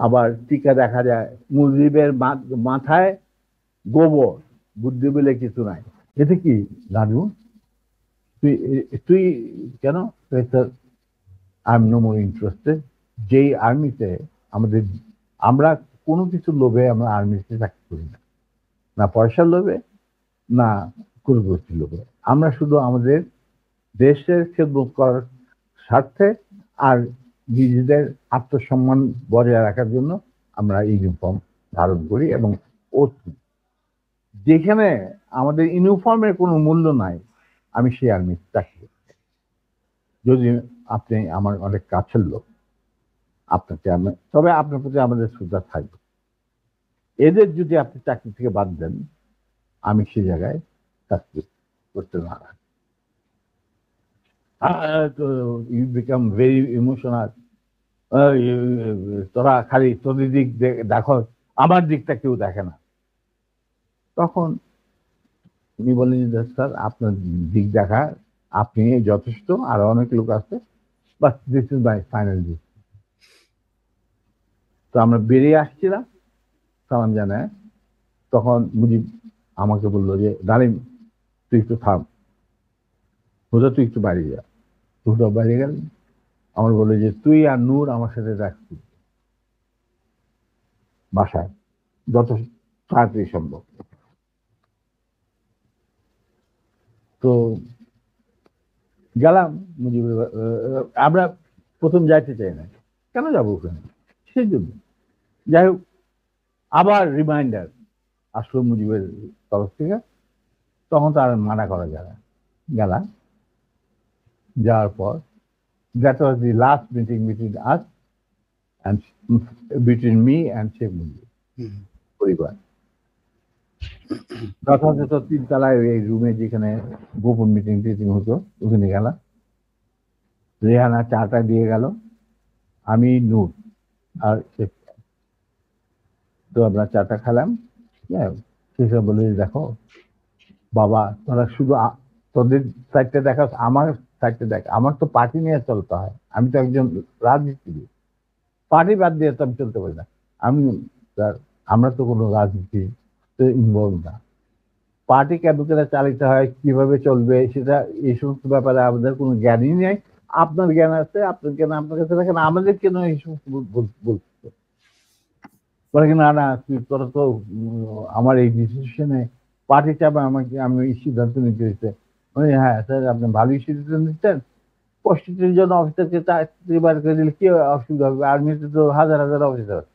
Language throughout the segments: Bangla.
আবার টিকা দেখা যায় মুজিবের মাথায় গোবর, বুদ্ধি বলে কিছু নাই। এতে কি লাডু, তুই তুই কেন? I am no more interested. যেই আর্মিতে আমাদের, আমরা কোনো কিছু লোভে আমরা আর্মিতে চাকরি করি না, না পয়সার লোভে, না কুলগোষ্ঠীর লোভে। আমরা শুধু আমাদের দেশের খেদমত করার স্বার্থে আর নিজেদের আত্মসম্মান বজায় রাখার জন্য আমরা ইউনিফর্ম ধারণ করি। এবং যেখানে আমাদের ইউনিফর্মের কোনো মূল্য নাই, আমি সেই আর্মিতে চাকরি করি। যদি আপনি আমার অনেক কাছের লোক, আপনাকে আমি, তবে আপনার প্রতি আমাদের শ্রদ্ধা থাকবে। এদের যদি আপনি চাকরি থেকে বাদ দেন, আমি সেই জায়গায় চাকরি করতে না। You become very emotional. তোরা খালি তোদের দিক দেখো, আমার দিকটা কেউ দেখে না। তখন উনি বলেন যে স্যার, আপনার দিক দেখা আপনি যথেষ্ট, আর অনেক লোক আছে, but this is my final decision. তো আমরা বেরিয়ে আসছিলাম সালাম জানায়, তখন মুজিব আমাকে বললো যে ডালিম, তুই একটু থাম, হুদা তুই একটু বাড়ি যা। হুদা বাইরে গেল। আমার বললো যে তুই আর নূর আমার সাথে রাখছি বাসায়, যত তাড়াতাড়ি সম্ভব। তো গেলাম মুজিবের, আমরা প্রথম যাইতে চাই না, কেন যাবো ওখানে, সেই জন্য। যাই হোক, আবার রিমাইন্ডার আসলো মুজিবের তরফ থেকে, তখন তো আর মানা করা যায় না। গেলাম, যাওয়ার পর that was the last meeting between us and between me and Sheikh Mujib পরিবার। যথাযথ তিনতলায় এই রুমে যেখানে গোপন মিটিং টিটিং হতো, ওখানে গেলাম। রেহানা চাটা দিয়ে গেল, আমি নূর আর শেখ, তো আমরা চাটা খেলাম। শেখা বলে, দেখো বাবা, তোরা শুধু তোদের সাইডটা দেখা, আমার সাইডটা দেখ, আমার তো পার্টি নিয়ে চলতে হয়, আমি তো একজন রাজনীতিবিদ, পার্টি বাদ দিয়ে তো আমি চলতে পারি না। আমি আমরা তো কোনো রাজনীতি ইনভলভ না। পার্টি কেন করে চালিত হয়, কিভাবে চলবে, সেটা এই সমস্ত ব্যাপারে আমাদের কোনো জ্ঞানই নেই। আপনার জ্ঞান আছে, আপনার জ্ঞান আপনার কাছে রাখেন, আমাদের কেন এই সমস্ত বলতে? বলে কি, না না, তুই তোরা তো আমার এই ডিসিশনে পার্টি চাপে আমাকে, আমি এই সিদ্ধান্ত নিতে হচ্ছে। হ্যাঁ স্যার, আপনি ভালোই সিদ্ধান্ত নিচ্ছেন, 65 জন অফিসারকে চাকরি বার করে দিলে কি অসুবিধা হবে, আর্মিতে তো হাজার হাজার অফিসার আছে।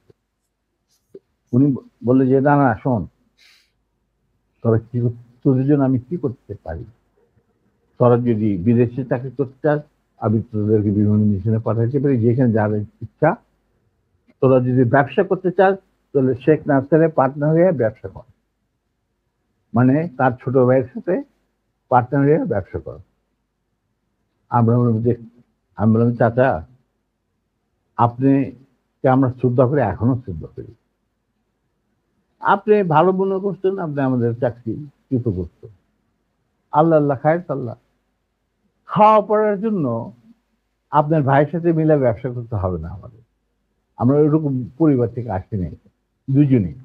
উনি বললে যে না না শোন, তোরা কি, তোদের জন্য আমি কি করতে পারি। তোরা যদি বিদেশে চাকরি করতে চাস, আমি তোদেরকে বিভিন্ন মিশনে পাঠাতে পারি, যেখানে যাদের ইচ্ছা। তোরা যদি ব্যবসা করতে চাস, তাহলে শেখ নাসেরের পার্টনার হয়ে ব্যবসা কর, মানে তার ছোট ভাইয়ের সাথে পার্টনার হয়ে ব্যবসা কর। আমরা বললাম যে, আমি বললাম চাচা, আপনি আমরা শ্রদ্ধা করি, এখনো শ্রদ্ধা করি, আপনি ভালো মনে করছেন, আপনি আমাদের চাকরি চ্যুত করছেন, আল্লাহ আল্লাহ খায় আল্লাহ। খাওয়া পড়ার জন্য আপনার ভাইয়ের সাথে মিলে ব্যবসা করতে হবে না আমাদের, আমরা ওইরকম পরিবার থেকে আসি নাই দুজনেই।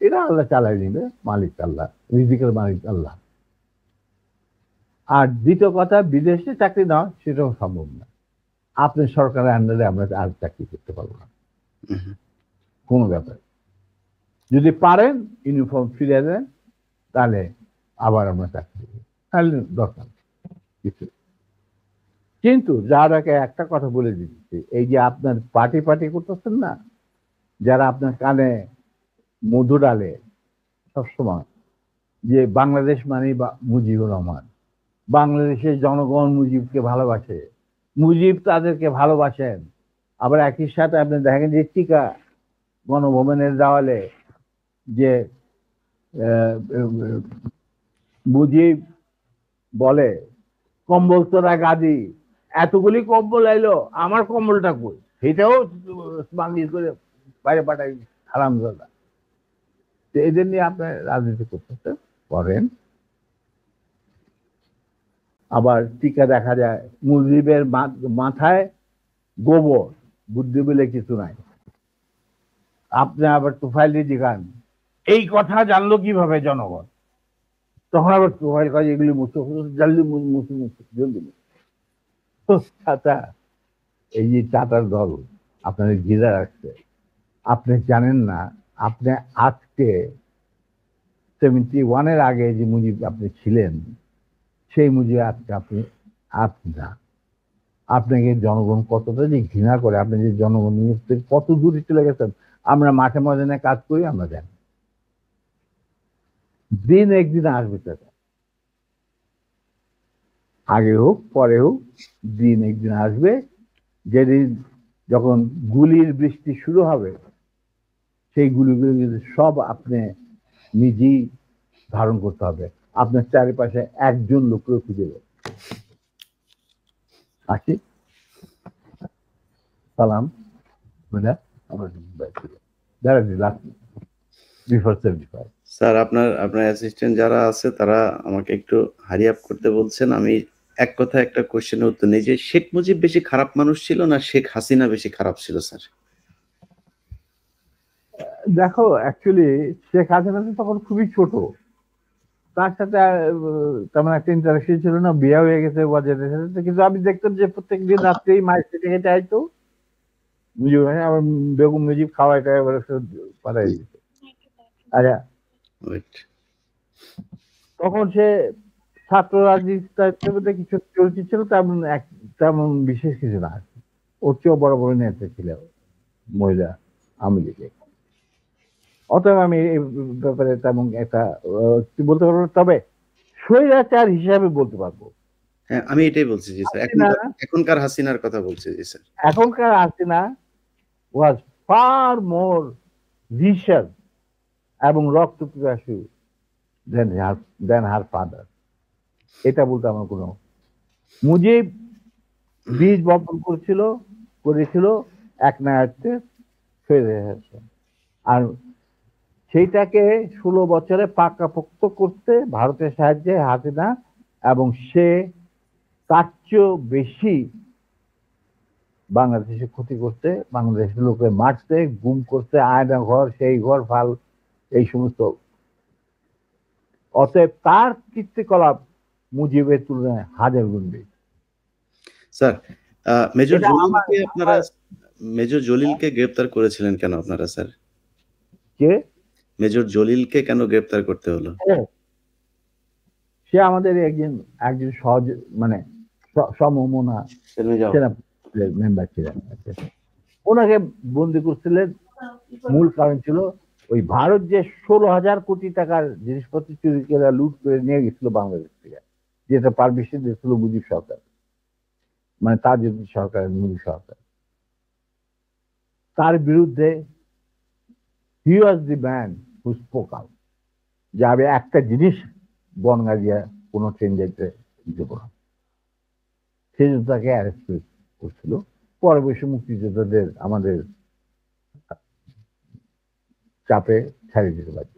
এরা আল্লাহ চালাই নিবে, মালিক আল্লাহ, রিজিকের মালিক আল্লাহ। আর দ্বিতীয় কথা, বিদেশে চাকরি নেওয়া সেটাও সম্ভব না। আপনার সরকারের আন্ডারে আমরা আর চাকরি করতে পারবো না, কোনো ব্যাপার। যদি পারেন ইউনিফর্ম ফিরে দেন, তাহলে আবার আমরা চাকরি দেবো, তাহলে দরকার কিছু। কিন্তু যার আগে একটা কথা বলে দিচ্ছি, এই যে আপনার পার্টি পার্টি করতেছেন না, যারা আপনার কানে মধু ডালে সবসময়, যে বাংলাদেশ মানে মুজিবুর রহমান, বাংলাদেশের জনগণ মুজিবকে ভালোবাসে, মুজিব তাদেরকে ভালোবাসেন। আবার একই সাথে আপনি দেখেন যে টিকা গণভবনের দেওয়ালে যে মুজিব বলে, কম্বল তোরা গাদি, এতগুলি কম্বল এলো, আমার কম্বলটা কই, সেটাও বাংলিশ করে বাইরে পাঠাই হারামজাদা। তো এদের নিয়ে আপনার রাজনীতি করতে করেন। আবার টিকা দেখা যায় মুজিবের মাথায় গোবর, বুদ্ধি বলে কিছু নাই। আপনি আবার তুফাইল জিগান এই কথা জানলো কিভাবে জনগণ, তখন আবার তুফাইল কাজ এগুলি জলদি জলদি চাচা, এই যে চাচার দল আপনাদের ঘিরে রাখছে, আপনি জানেন না, আপনি আজকে 71-এর আগে যে মুজিব আপনি ছিলেন, সেই মুজিব আজকে আপনি না। আপনাকে জনগণ কতটা যে ঘৃণা করে, আপনি যে জনগণ কত দূরে চলে গেছেন। আমরা মাঠে ময়দানে কাজ করি, আমরা জানি দিন একদিন আসবে টাকা, আগে হোক পরে হোক, দিন একদিন আসবে যেদিন যখন গুলির বৃষ্টি শুরু হবে, সেই গুলিগুলো সব আপনি নিজেই ধারণ করতে হবে। আপনার চারিপাশে একজন লোককে খুঁজে দেবে। আসি, সালাম, স্যার আপনার অ্যাসিস্ট্যান্ট যারা আছে তারা আমাকে একটু হারি আপ করতে বলছেন। আমি এক কথা একটা কোশ্চেনের উত্তর নেই, যে শেখ মুজিব বেশি খারাপ মানুষ ছিল না শেখ হাসিনা বেশি খারাপ ছিল স্যার? দেখো, অ্যাকচুয়ালি শেখ হাসিনা তখন খুবই ছোট, তার সাথে তেমন একটা ইন্টারাকশন ছিল না, বিয়ে হয়ে গেছে বাজারের সাথে। কিন্তু আমি দেখতাম যে প্রত্যেক দিন রাত্রেই মায়ের খেটে খেটে আইতো মুজিব, আবার বেগম মুজিব খাওয়াইটা এবার পাঠাই দিত। আচ্ছা, তখন সে ছাত্র রাজনীতিতে কিছু চলতি ছিল, তেমন বিশেষ কিছু না। ওর চেয়েও বড় বড় নেতা ছিল মহিলা আওয়ামী লীগে। অতএব আমি এই ব্যাপারে তেমন একটা বলতে পারবো না, তবে স্বৈরাচার হিসাবে বলতে পারবো। হ্যাঁ, আমি এটাই বলছি জি স্যার, এখনকার হাসিনার কথা বলছি জি স্যার। এখনকার হাসিনা ওয়াজ ফার মোর ভিশন এবং রক্ত পিপাসু দেন হার ফাদার। এটা বলতে আমার কোনো, মুজিব বীজ বপন করেছিল এক নায়ককে আর সেইটাকে 16 বছরে পাকাপোক্ত করতে ভারতের সাহায্যে হাসিনা, এবং সে তার চেয়েও বেশি বাংলাদেশে ক্ষতি করতে, বাংলাদেশের লোকে মারতে, গুম করতে, আয়না ঘর সেই ঘর ফাল এই সমস্ত। অতএব তার কীর্তিকলাপ মুজিবের তুলনায় হাজার গুণ বেশি। স্যার, মেজর জলিলকে গ্রেফতার করেছিলেন কেন আপনারা স্যার? কে মেজর জলিলকে কেন গ্রেফতার করতে হলো? সে আমাদের একজন সহজ মানে সমমনা মেম্বার ছিলেন। ওনাকে বন্দি করছিলেন, মূল কারণ ছিল ওই ভারত যে 16,000 কোটি টাকার জিনিসপত্র চুরি করে লুট করে নিয়ে গেছিল বাংলাদেশ থেকে, যেটা পারমিশন দিয়েছিল মুজিব সরকার, মানে তাজউদ্দিন সরকারের মুজিব সরকার। তার বিরুদ্ধে he was the man who spoke out, যে আমি একটা জিনিস বনগা দিয়ে কোনো ট্রেন যাইতে দেব না। সেই জন্য তাকে অ্যারেস্ট করছিল। পরবর্তী মুক্তিযোদ্ধাদের আমাদের চাপে ছাড়িয়ে দিতে পারত।